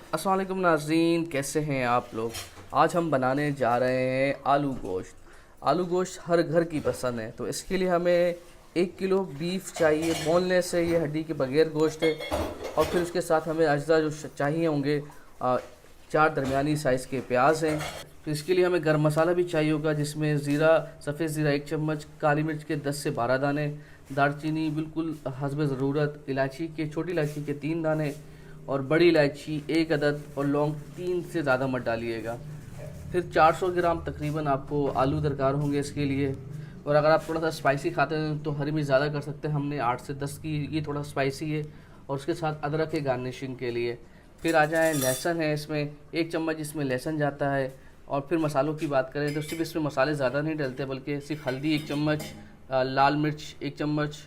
अस्सलाम वालेकुम नाज़रीन, कैसे हैं आप लोग। आज हम बनाने जा रहे हैं आलू गोश्त। आलू गोश्त हर घर की पसंद है, तो इसके लिए हमें 1 किलो बीफ चाहिए। बोनलेस है, ये हड्डी के बगैर गोश्त है। और फिर उसके साथ हमें अज्जा जो चाहिए होंगे, 4 दरमियानी साइज़ के प्याज हैं। तो इसके लिए हमें गर्म मसाला भी चाहिए होगा, जिसमें ज़ीरा, सफ़ेद ज़ीरा 1 चम्मच, काली मिर्च के 10 से 12 दाने, दालचीनी बिल्कुल हस्ब ज़रूरत, इलायची के, छोटी इलायची के 3 दाने और बड़ी इलायची 1 अदद, और लौंग 3 से ज़्यादा मत डालिएगा। फिर 400 ग्राम तकरीबन आपको आलू दरकार होंगे इसके लिए। और अगर आप थोड़ा सा स्पाइसी खाते हैं तो हरी मिर्च ज़्यादा कर सकते हैं, हमने 8 से 10 की, ये थोड़ा स्पाइसी है। और उसके साथ अदरक है गार्निशिंग के लिए। फिर आ जाए लहसुन है, इसमें 1 चम्मच इसमें लहसुन जाता है। और फिर मसालों की बात करें तो सिर्फ इसमें मसाले ज़्यादा नहीं डलते, बल्कि सिर्फ हल्दी 1 चम्मच, लाल मिर्च 1 चम्मच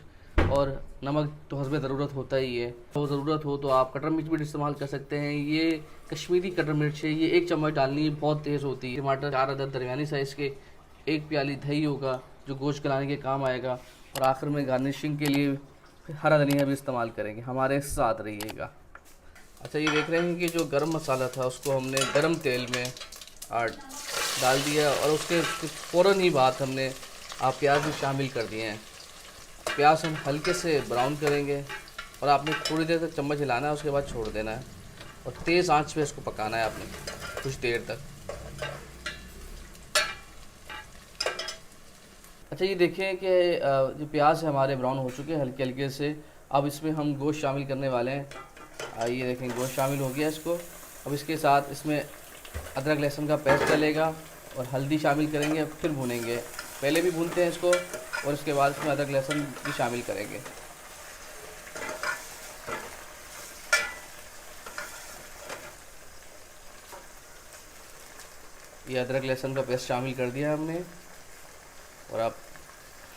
और नमक तो हस्ब ज़रूरत होता ही है। तो ज़रूरत हो तो आप कटर मिर्च भी इस्तेमाल कर सकते हैं। ये कश्मीरी कटर मिर्च है, ये 1 चम्मच डालनी है, बहुत तेज़ होती है। टमाटर 4 अदद दरमियानी साइज़ के, 1 प्याली दही होगा जो गोश्त गलाने के काम आएगा। और आखिर में गार्निशिंग के लिए हरा धनिया भी इस्तेमाल करेंगे। हमारे साथ रहिएगा। अच्छा, ये देख रहे हैं कि जो गरम मसाला था उसको हमने गरम तेल में डाल दिया, और उसके फ़ौरन ही बाद हमने प्याज भी शामिल कर दिए हैं। प्याज हम हल्के से ब्राउन करेंगे और आपने थोड़ी देर तक चम्मच हिलाना है, उसके बाद छोड़ देना है और तेज़ आंच पे इसको पकाना है आपने कुछ देर तक। अच्छा, ये देखें कि जो प्याज है हमारे ब्राउन हो चुके हैं हल्के हल्के से। अब इसमें हम गोश्त शामिल करने वाले हैं। ये देखें, गोश्त शामिल हो गया इसको। अब इसके साथ इसमें अदरक लहसुन का पेस्ट डलेगा और हल्दी शामिल करेंगे, फिर भूनेंगे। पहले भी भूनते हैं इसको और इसके बाद इसमें अदरक लहसुन भी शामिल करेंगे। ये अदरक लहसुन का पेस्ट शामिल कर दिया हमने। और अब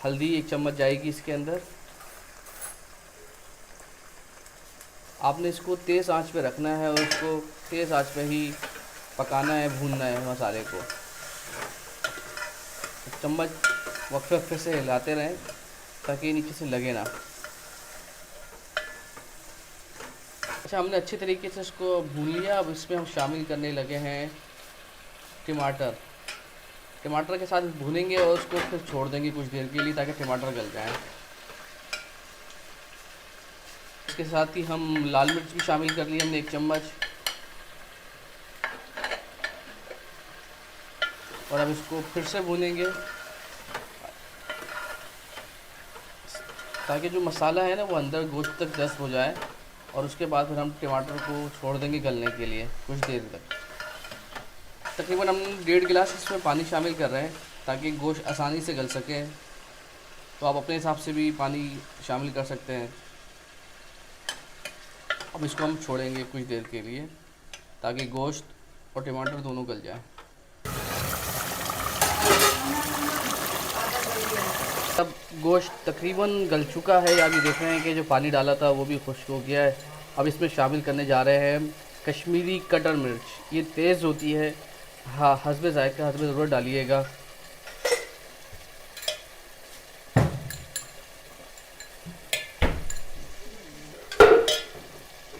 हल्दी 1 चम्मच जाएगी इसके अंदर। आपने इसको तेज़ आंच पे रखना है और इसको तेज़ आंच पे ही पकाना है, भूनना है मसाले को। चम्मच वक्फे वक्फे से हिलाते रहें ताकि नीचे से लगे ना। अच्छा, हमने अच्छे तरीके से इसको भून लिया। अब इसमें हम शामिल करने लगे हैं टमाटर। टमाटर के साथ भूनेंगे और उसको फिर छोड़ देंगे कुछ देर के लिए ताकि टमाटर गल जाए। इसके साथ ही हम लाल मिर्च भी शामिल कर ली हमने 1 चम्मच। और अब इसको फिर से भूनेंगे ताकि जो मसाला है ना वो अंदर गोश्त तक दस्त हो जाए। और उसके बाद फिर हम टमाटर को छोड़ देंगे गलने के लिए कुछ देर तक। तकरीबन हम 1.5 गिलास इसमें पानी शामिल कर रहे हैं ताकि गोश्त आसानी से गल सके। तो आप अपने हिसाब से भी पानी शामिल कर सकते हैं। अब इसको हम छोड़ेंगे कुछ देर के लिए ताकि गोश्त और टमाटर दोनों गल जाए। अब गोश्त तकरीबन गल चुका है। अभी देख रहे हैं कि जो पानी डाला था वो भी खुश्क हो गया है। अब इसमें शामिल करने जा रहे हैं कश्मीरी कटर मिर्च। ये तेज़ होती है, हाँ, हस्बे जायका, हस्बे ज़रूरत डालिएगा।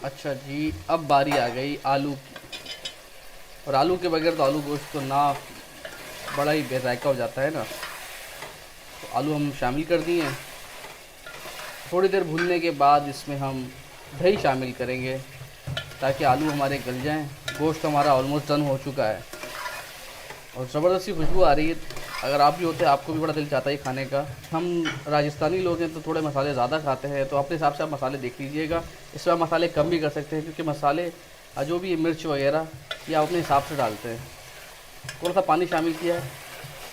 अच्छा जी, अब बारी आ गई आलू की। और आलू के बगैर तो आलू गोश्त तो ना बड़ा ही बेजायका हो जाता है ना। तो आलू हम शामिल कर दिए हैं। थोड़ी देर भूनने के बाद इसमें हम दही शामिल करेंगे ताकि आलू हमारे गल जाएं। गोश्त हमारा ऑलमोस्ट डन हो चुका है और ज़बरदस्ती खुशबू आ रही है। अगर आप भी होते आपको भी बड़ा दिल चाहता है खाने का। हम राजस्थानी लोग हैं तो थोड़े मसाले ज़्यादा खाते हैं, तो अपने हिसाब से आप मसाले देख लीजिएगा। इसमें आप मसाले कम भी कर सकते हैं क्योंकि मसाले जो भी मिर्च वगैरह ये आप अपने हिसाब से डालते हैं। थोड़ा सा पानी शामिल किया है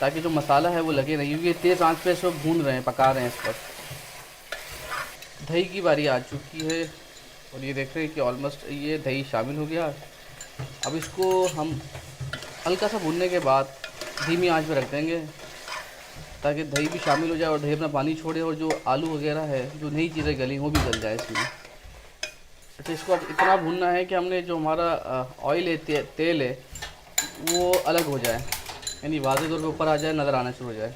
ताकि जो मसाला है वो लगे नहीं, क्योंकि तेज़ आंच पे इसको भून रहे हैं, पका रहे हैं इस पर। दही की बारी आ चुकी है और ये देख रहे हैं कि ऑलमोस्ट ये दही शामिल हो गया। अब इसको हम हल्का सा भूनने के बाद धीमी आंच पे रख देंगे ताकि दही भी शामिल हो जाए और दही अपना पानी छोड़े और जो आलू वगैरह है, जो नई चीज़ें गली वो भी गल जाए इसमें। अच्छा, इसको अब इतना भूनना है कि हमने जो हमारा ऑयल है, तेल है, वो अलग हो जाए, यानी वाज़ेह तौर पे ऊपर आ जाए, नज़र आना शुरू हो जाए।